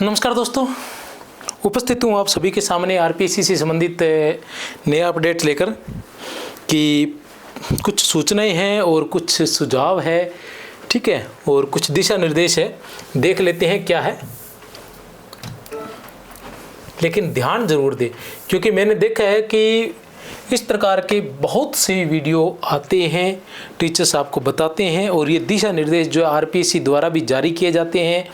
नमस्कार दोस्तों, उपस्थित हूँ आप सभी के सामने आरपीएससी से संबंधित नया अपडेट लेकर कि कुछ सूचनाएं हैं और कुछ सुझाव है, ठीक है, और कुछ दिशा निर्देश है। देख लेते हैं क्या है, लेकिन ध्यान ज़रूर दें क्योंकि मैंने देखा है कि इस प्रकार के बहुत से वीडियो आते हैं, टीचर्स आपको बताते हैं और ये दिशा निर्देश जो आरपीएससी द्वारा भी जारी किए जाते हैं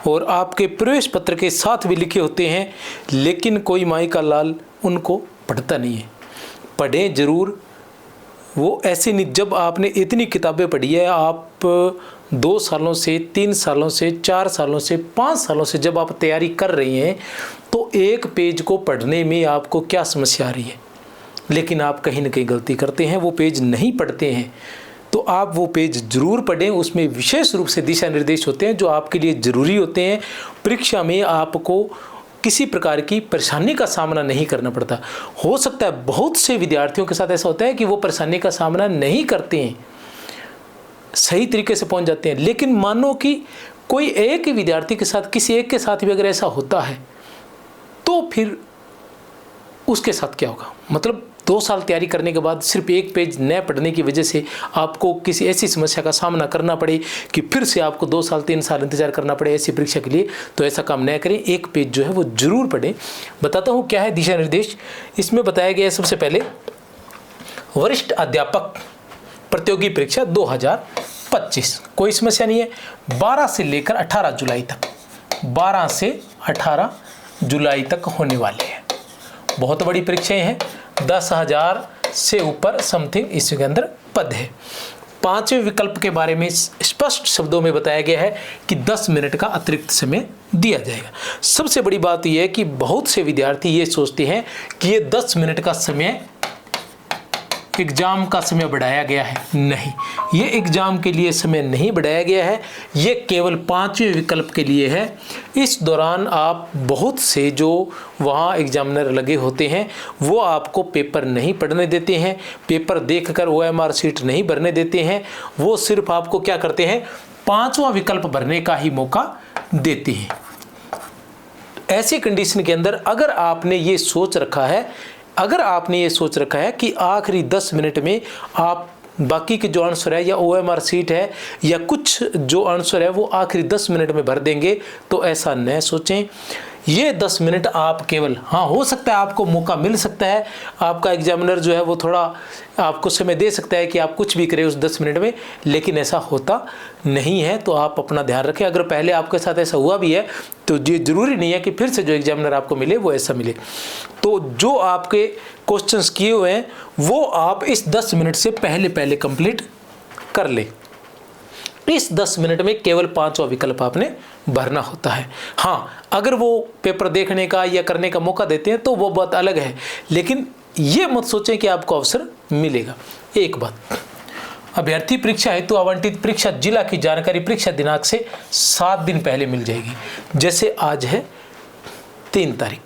और आपके प्रवेश पत्र के साथ भी लिखे होते हैं, लेकिन कोई माई का लाल उनको पढ़ता नहीं है। पढ़ें ज़रूर, वो ऐसे नहीं। जब आपने इतनी किताबें पढ़ी है, आप 2 सालों से 3 सालों से 4 सालों से 5 सालों से जब आप तैयारी कर रही हैं, तो एक पेज को पढ़ने में आपको क्या समस्या आ रही है, लेकिन आप कहीं ना कहीं गलती करते हैं, वो पेज नहीं पढ़ते हैं। तो आप वो पेज ज़रूर पढ़ें, उसमें विशेष रूप से दिशा निर्देश होते हैं जो आपके लिए ज़रूरी होते हैं। परीक्षा में आपको किसी प्रकार की परेशानी का सामना नहीं करना पड़ता। हो सकता है बहुत से विद्यार्थियों के साथ ऐसा होता है कि वो परेशानी का सामना नहीं करते हैं, सही तरीके से पहुंच जाते हैं, लेकिन मानो कि कोई एक ही विद्यार्थी के साथ, किसी एक के साथ भी अगर ऐसा होता है तो फिर उसके साथ क्या होगा। मतलब 2 साल तैयारी करने के बाद सिर्फ एक पेज न पढ़ने की वजह से आपको किसी ऐसी समस्या का सामना करना पड़े कि फिर से आपको 2 साल 3 साल इंतजार करना पड़े ऐसी परीक्षा के लिए, तो ऐसा काम न करें। एक पेज जो है वो ज़रूर पढ़ें। बताता हूँ क्या है दिशा निर्देश। इसमें बताया गया है सबसे पहले वरिष्ठ अध्यापक प्रतियोगी परीक्षा 2025, कोई समस्या नहीं है। 12 से लेकर 18 जुलाई तक, 12 से 18 जुलाई तक होने वाले हैं। बहुत बड़ी परीक्षाएं हैं, 10,000 से ऊपर समथिंग इसके अंदर पद है। 5वें विकल्प के बारे में स्पष्ट शब्दों में बताया गया है कि 10 मिनट का अतिरिक्त समय दिया जाएगा। सबसे बड़ी बात यह है कि बहुत से विद्यार्थी ये सोचते हैं कि ये 10 मिनट का समय एग्ज़ाम का समय बढ़ाया गया है। नहीं, ये एग्ज़ाम के लिए समय नहीं बढ़ाया गया है, ये केवल 5वें विकल्प के लिए है। इस दौरान आप बहुत से जो वहाँ एग्जामिनर लगे होते हैं वो आपको पेपर नहीं पढ़ने देते हैं, पेपर देखकर OMR सीट नहीं भरने देते हैं। वो सिर्फ आपको क्या करते हैं, 5वां विकल्प भरने का ही मौका देते हैं। ऐसी कंडीशन के अंदर अगर आपने ये सोच रखा है कि आखिरी 10 मिनट में आप बाकी के जो आंसर है या OMR सीट है या कुछ जो आंसर है वो आखिरी 10 मिनट में भर देंगे, तो ऐसा न सोचें। ये 10 मिनट आप केवल, हाँ हो सकता है आपको मौका मिल सकता है, आपका एग्जामिनर जो है वो थोड़ा आपको समय दे सकता है कि आप कुछ भी करें उस 10 मिनट में, लेकिन ऐसा होता नहीं है। तो आप अपना ध्यान रखें। अगर पहले आपके साथ ऐसा हुआ भी है तो ये ज़रूरी नहीं है कि फिर से जो एग्जामिनर आपको मिले वो ऐसा मिले। तो जो आपके क्वेश्चंस किए हुए हैं वो आप इस 10 मिनट से पहले कंप्लीट कर लें। इस 10 मिनट में केवल 5वां विकल्प आपने भरना होता है। हाँ, अगर वो पेपर देखने का या करने का मौका देते हैं तो वो बात अलग है, लेकिन ये मत सोचें कि आपको अवसर मिलेगा। एक बात, अभ्यर्थी परीक्षा हेतु आवंटित परीक्षा जिला की जानकारी परीक्षा दिनांक से 7 दिन पहले मिल जाएगी। जैसे आज है 3 तारीख,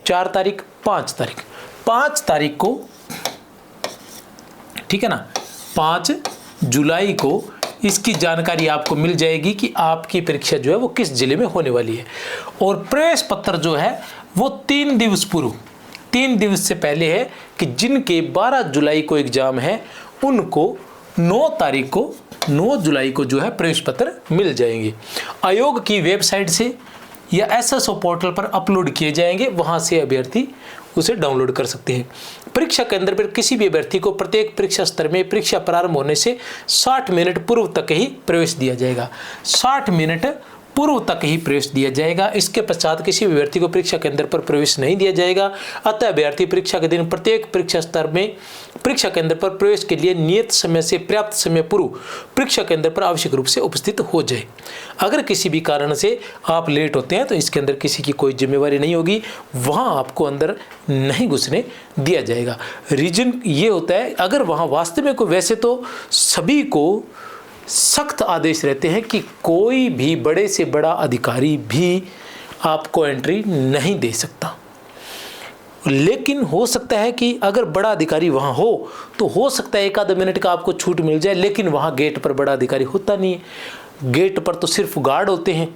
4 तारीख, 5 तारीख। 5 तारीख को, ठीक है ना, 5 जुलाई को इसकी जानकारी आपको मिल जाएगी कि आपकी परीक्षा जो है वो किस जिले में होने वाली है। और प्रवेश पत्र जो है वो 3 दिवस पूर्व, 3 दिवस से पहले है कि जिनके 12 जुलाई को एग्जाम है उनको 9 जुलाई को जो है प्रवेश पत्र मिल जाएंगे। आयोग की वेबसाइट से या SSO पोर्टल पर अपलोड किए जाएंगे, वहाँ से अभ्यर्थी उसे डाउनलोड कर सकते हैं। परीक्षा केंद्र पर किसी भी अभ्यर्थी को प्रत्येक परीक्षा स्तर में परीक्षा प्रारंभ होने से 60 मिनट पूर्व तक ही प्रवेश दिया जाएगा। 60 मिनट पूर्व तक ही प्रवेश दिया जाएगा। इसके पश्चात किसी भी अभ्यर्थी को परीक्षा केंद्र पर प्रवेश नहीं दिया जाएगा। अतः अभ्यर्थी परीक्षा के दिन प्रत्येक परीक्षा स्तर में परीक्षा केंद्र पर प्रवेश के लिए नियत समय से पर्याप्त समय पूर्व परीक्षा केंद्र पर आवश्यक रूप से उपस्थित हो जाए। अगर किसी भी कारण से आप लेट होते हैं तो इसके अंदर किसी की कोई जिम्मेवारी नहीं होगी, वहाँ आपको अंदर नहीं घुसने दिया जाएगा। रीजन ये होता है, अगर वहाँ वास्तव में कोई, वैसे तो सभी को सख्त आदेश रहते हैं कि कोई भी बड़े से बड़ा अधिकारी भी आपको एंट्री नहीं दे सकता, लेकिन हो सकता है कि अगर बड़ा अधिकारी वहाँ हो तो हो सकता है 1 आध मिनट का आपको छूट मिल जाए, लेकिन वहाँ गेट पर बड़ा अधिकारी होता नहीं है। गेट पर तो सिर्फ गार्ड होते हैं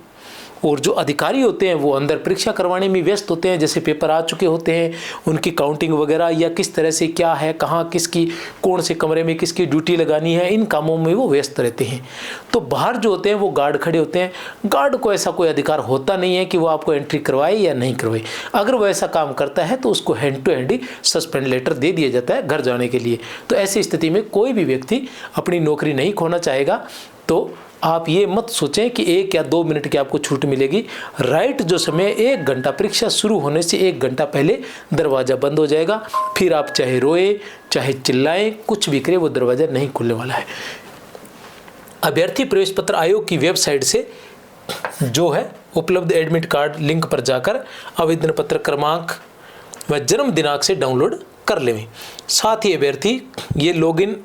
और जो अधिकारी होते हैं वो अंदर परीक्षा करवाने में व्यस्त होते हैं, जैसे पेपर आ चुके होते हैं, उनकी काउंटिंग वगैरह या किस तरह से क्या है, कहाँ किसकी कौन से कमरे में किसकी ड्यूटी लगानी है, इन कामों में वो व्यस्त रहते हैं। तो बाहर जो होते हैं वो गार्ड खड़े होते हैं। गार्ड को ऐसा कोई अधिकार होता नहीं है कि वो आपको एंट्री करवाए या नहीं करवाए। अगर वो ऐसा काम करता है तो उसको हैंड टू हैंड ही सस्पेंड लेटर दे दिया जाता है घर जाने के लिए। तो ऐसी स्थिति में कोई भी व्यक्ति अपनी नौकरी नहीं खोना चाहेगा। तो आप ये मत सोचें कि 1 या 2 मिनट की आपको छूट मिलेगी। राइट जो समय 1 घंटा, परीक्षा शुरू होने से 1 घंटा पहले दरवाज़ा बंद हो जाएगा। फिर आप चाहे रोए चाहे चिल्लाएं, कुछ भी करें, वो दरवाज़ा नहीं खुलने वाला है। अभ्यर्थी प्रवेश पत्र आयोग की वेबसाइट से जो है उपलब्ध एडमिट कार्ड लिंक पर जाकर आवेदन पत्र क्रमांक व जन्म दिनांक से डाउनलोड कर लें। साथ ही अभ्यर्थी ये लॉगिन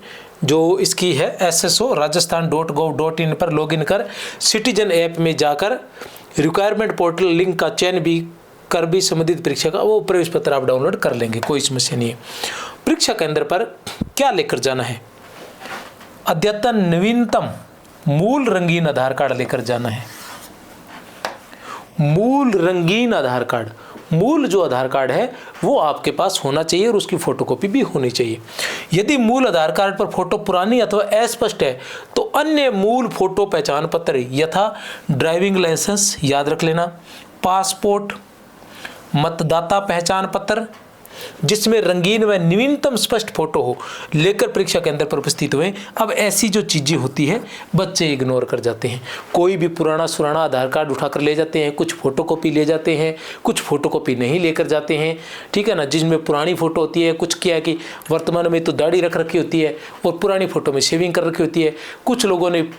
जो इसकी है sso.rajasthan.gov.in पर लॉगिन कर सिटीजन ऐप में जाकर रिक्वायरमेंट पोर्टल लिंक का चयन भी कर भी संबंधित परीक्षा का वो प्रवेश पत्र आप डाउनलोड कर लेंगे, कोई समस्या नहीं है। परीक्षा केंद्र पर क्या लेकर जाना है? अद्यतन नवीनतम मूल रंगीन आधार कार्ड लेकर जाना है। मूल रंगीन आधार कार्ड, मूल जो आधार कार्ड है वो आपके पास होना चाहिए और उसकी फोटोकॉपी भी होनी चाहिए। यदि मूल आधार कार्ड पर फोटो पुरानी अथवा अस्पष्ट है तो अन्य मूल फोटो पहचान पत्र यथा ड्राइविंग लाइसेंस याद रख लेना, पासपोर्ट, मतदाता पहचान पत्र जिसमें रंगीन व नवीनतम स्पष्ट फोटो हो लेकर परीक्षा केंद्र पर उपस्थित हुए। अब ऐसी जो चीज़ें होती है बच्चे इग्नोर कर जाते हैं। कोई भी पुराना सुराना आधार कार्ड उठाकर ले जाते हैं, कुछ फोटोकॉपी ले जाते हैं, कुछ फोटोकॉपी नहीं लेकर जाते हैं, ठीक है ना। जिसमें पुरानी फ़ोटो होती है, कुछ क्या है कि वर्तमान में तो दाढ़ी रख रखी होती है और पुरानी फ़ोटो में शेविंग कर रखी होती है। कुछ लोगों ने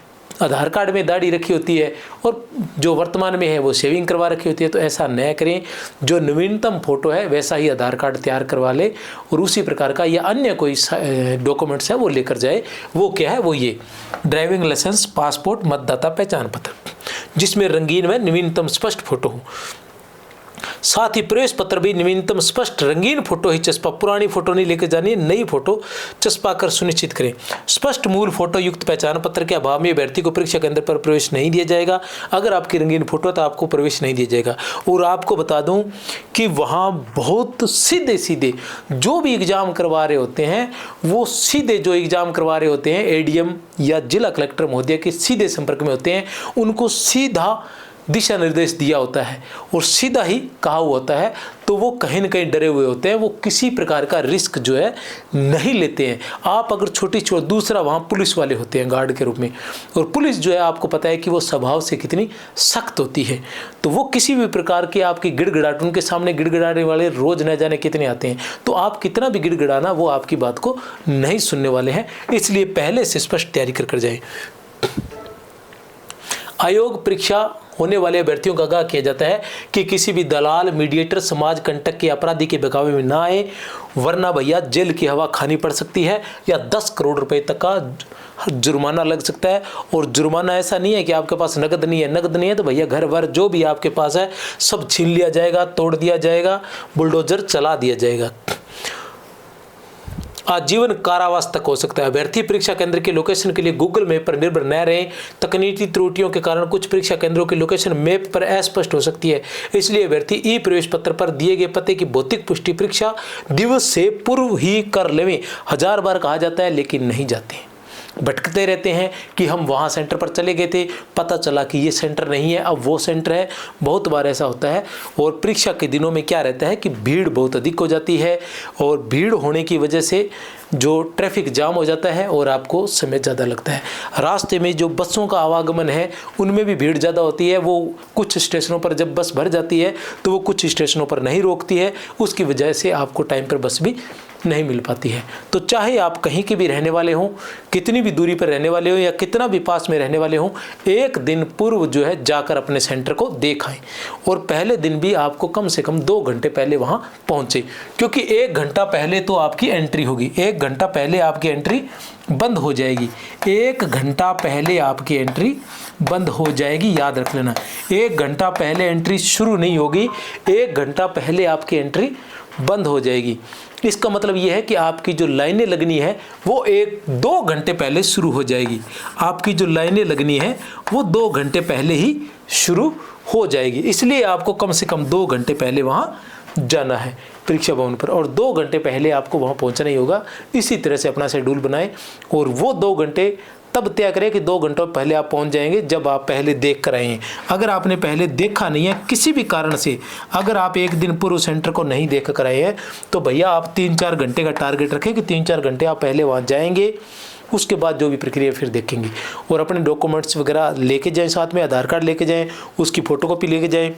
आधार कार्ड में दाढ़ी रखी होती है और जो वर्तमान में है वो शेविंग करवा रखी होती है। तो ऐसा न करें, जो नवीनतम फोटो है वैसा ही आधार कार्ड तैयार करवा ले और उसी प्रकार का या अन्य कोई डॉक्यूमेंट्स है वो लेकर जाए। वो क्या है, वो ये ड्राइविंग लाइसेंस, पासपोर्ट, मतदाता पहचान पत्र जिसमें रंगीन व नवीनतम स्पष्ट फोटो हो। साथ ही प्रवेश पत्र भी नवीनतम स्पष्ट रंगीन फोटो ही चस्पा, पुरानी फोटो नहीं लेकर जानी है, नई फोटो चस्पा कर सुनिश्चित करें। स्पष्ट मूल फोटो युक्त पहचान पत्र के अभाव में अभ्यर्थी को परीक्षा केंद्र पर प्रवेश नहीं दिया जाएगा। अगर आपकी रंगीन फोटो है तो आपको प्रवेश नहीं दिया जाएगा। और आपको बता दूं कि वहाँ बहुत सीधे सीधे जो भी एग्जाम करवा रहे होते हैं वो सीधे जो एग्जाम करवा रहे होते हैं एडीएम या जिला कलेक्टर महोदय के सीधे संपर्क में होते हैं। उनको सीधा दिशा निर्देश दिया होता है और सीधा ही कहा हुआ होता है। तो वो कहीं न कहीं डरे हुए होते हैं, वो किसी प्रकार का रिस्क जो है नहीं लेते हैं। आप अगर छोटी दूसरा वहाँ पुलिस वाले होते हैं गार्ड के रूप में, और पुलिस जो है आपको पता है कि वो स्वभाव से कितनी सख्त होती है। तो वो किसी भी प्रकार की आपकी गिड़गिड़ाहट, उनके सामने गिड़गिड़ाने वाले रोज न जाने कितने आते हैं, तो आप कितना भी गिड़गिड़ाना वो आपकी बात को नहीं सुनने वाले हैं। इसलिए पहले से स्पष्ट तैयारी कर जाए। आयोग परीक्षा होने वाले अभ्यर्थियों का आगाह किया जाता है कि किसी भी दलाल, मीडिएटर, समाज कंटक के अपराधी के बहकावे में ना आए, वरना भैया जेल की हवा खानी पड़ सकती है या 10 करोड़ रुपए तक का जुर्माना लग सकता है। और जुर्माना ऐसा नहीं है कि आपके पास नगद नहीं है, नगद नहीं है तो भैया घर भर जो भी आपके पास है सब छीन लिया जाएगा, तोड़ दिया जाएगा, बुलडोजर चला दिया जाएगा। आजीवन कारावास तक हो सकता है। अभ्यर्थी परीक्षा केंद्र के लोकेशन के लिए गूगल मैप पर निर्भर न रहें। तकनीकी त्रुटियों के कारण कुछ परीक्षा केंद्रों की लोकेशन मैप पर अस्पष्ट हो सकती है। इसलिए अभ्यर्थी ई प्रवेश पत्र पर दिए गए पते की भौतिक पुष्टि परीक्षा दिवस से पूर्व ही कर लें। 1000 बार कहा जाता है लेकिन नहीं जाते, भटकते रहते हैं कि हम वहाँ सेंटर पर चले गए थे, पता चला कि ये सेंटर नहीं है, अब वो सेंटर है। बहुत बार ऐसा होता है। और परीक्षा के दिनों में क्या रहता है कि भीड़ बहुत अधिक हो जाती है और भीड़ होने की वजह से जो ट्रैफिक जाम हो जाता है और आपको समय ज़्यादा लगता है। रास्ते में जो बसों का आवागमन है उनमें भी भीड़ ज़्यादा होती है। वो कुछ स्टेशनों पर जब बस भर जाती है तो वो कुछ स्टेशनों पर नहीं रोकती है, उसकी वजह से आपको टाइम पर बस भी नहीं मिल पाती है। तो चाहे आप कहीं के भी रहने वाले हों, कितनी भी दूरी पर रहने वाले हों या कितना भी पास में रहने वाले हों, एक दिन पूर्व जो है जाकर अपने सेंटर को देख आएं। और पहले दिन भी आपको कम से कम 2 घंटे पहले वहाँ पहुँचे, क्योंकि 1 घंटा पहले तो आपकी एंट्री होगी, 1 घंटा पहले आपकी एंट्री बंद हो जाएगी। 1 घंटा पहले आपकी एंट्री बंद हो जाएगी, याद रख लेना। 1 घंटा पहले एंट्री शुरू नहीं होगी, 1 घंटा पहले आपकी एंट्री बंद हो जाएगी। इसका मतलब यह है कि आपकी जो लाइनें लगनी है वो 1-2 घंटे पहले शुरू हो जाएगी। आपकी जो लाइनें लगनी है वो 2 घंटे पहले ही शुरू हो जाएगी। इसलिए आपको कम से कम 2 घंटे पहले वहाँ जाना है परीक्षा भवन पर, और 2 घंटे पहले आपको वहाँ पहुँचना ही होगा। इसी तरह से अपना शेड्यूल बनाएं और वो 2 घंटे तब तय करें कि 2 घंटों पहले आप पहुंच जाएंगे जब आप पहले देख कर आए हैं। अगर आपने पहले देखा नहीं है किसी भी कारण से, अगर आप एक दिन पूर्व सेंटर को नहीं देख कर आए हैं, तो भैया आप 3-4 घंटे का टारगेट रखें कि 3-4 घंटे आप पहले वहाँ जाएंगे। उसके बाद जो भी प्रक्रिया फिर देखेंगे। और अपने डॉक्यूमेंट्स वगैरह लेके जाएं, साथ में आधार कार्ड लेके जाएं, उसकी फ़ोटोकॉपी लेके जाएं।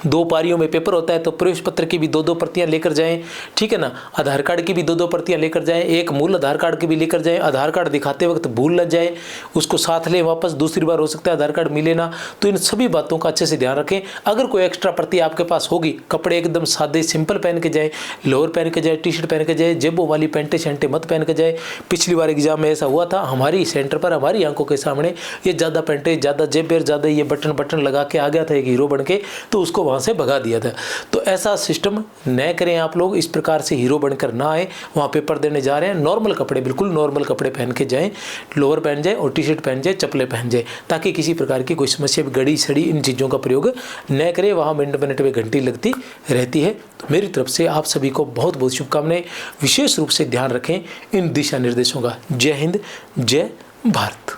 2 पारियों में पेपर होता है तो प्रवेश पत्र की भी 2-2 प्रतियां लेकर जाएं, ठीक है ना। आधार कार्ड की भी 2-2 प्रतियां लेकर जाएं, एक मूल आधार कार्ड की भी लेकर जाएं। आधार कार्ड दिखाते वक्त भूल न जाए, उसको साथ लें वापस, दूसरी बार हो सकता है आधार कार्ड मिले ना। तो इन सभी बातों का अच्छे से ध्यान रखें। अगर कोई एक्स्ट्रा प्रति आपके पास होगी, कपड़े एकदम सादे सिंपल पहन के जाए, लोअर पहन के जाए, टी शर्ट पहन के जाए, जेबों वाली पैंटें शैंटें मत पहन के जाए। पिछली बार एग्जाम में ऐसा हुआ था हमारी सेंटर पर, हमारी आंखों के सामने ये ज़्यादा पैंटें, ज़्यादा जेबेर, ज़्यादा ये बटन लगा के आ गया था एक हीरो बन के, तो उसको वहाँ से भगा दिया था। तो ऐसा सिस्टम न करें आप लोग, इस प्रकार से हीरो बनकर ना आए। वहाँ पेपर देने जा रहे हैं, नॉर्मल कपड़े, बिल्कुल नॉर्मल कपड़े पहन के जाएं, लोअर पहन जाए और टी शर्ट पहन जाए, चप्पलें पहन जाए, ताकि किसी प्रकार की कोई समस्या, घड़ी सड़ी, इन चीज़ों का प्रयोग न करें। वहाँ मिनट में घंटी लगती रहती है। तो मेरी तरफ से आप सभी को बहुत बहुत शुभकामनाएं। विशेष रूप से ध्यान रखें इन दिशा निर्देशों का। जय हिंद, जय भारत।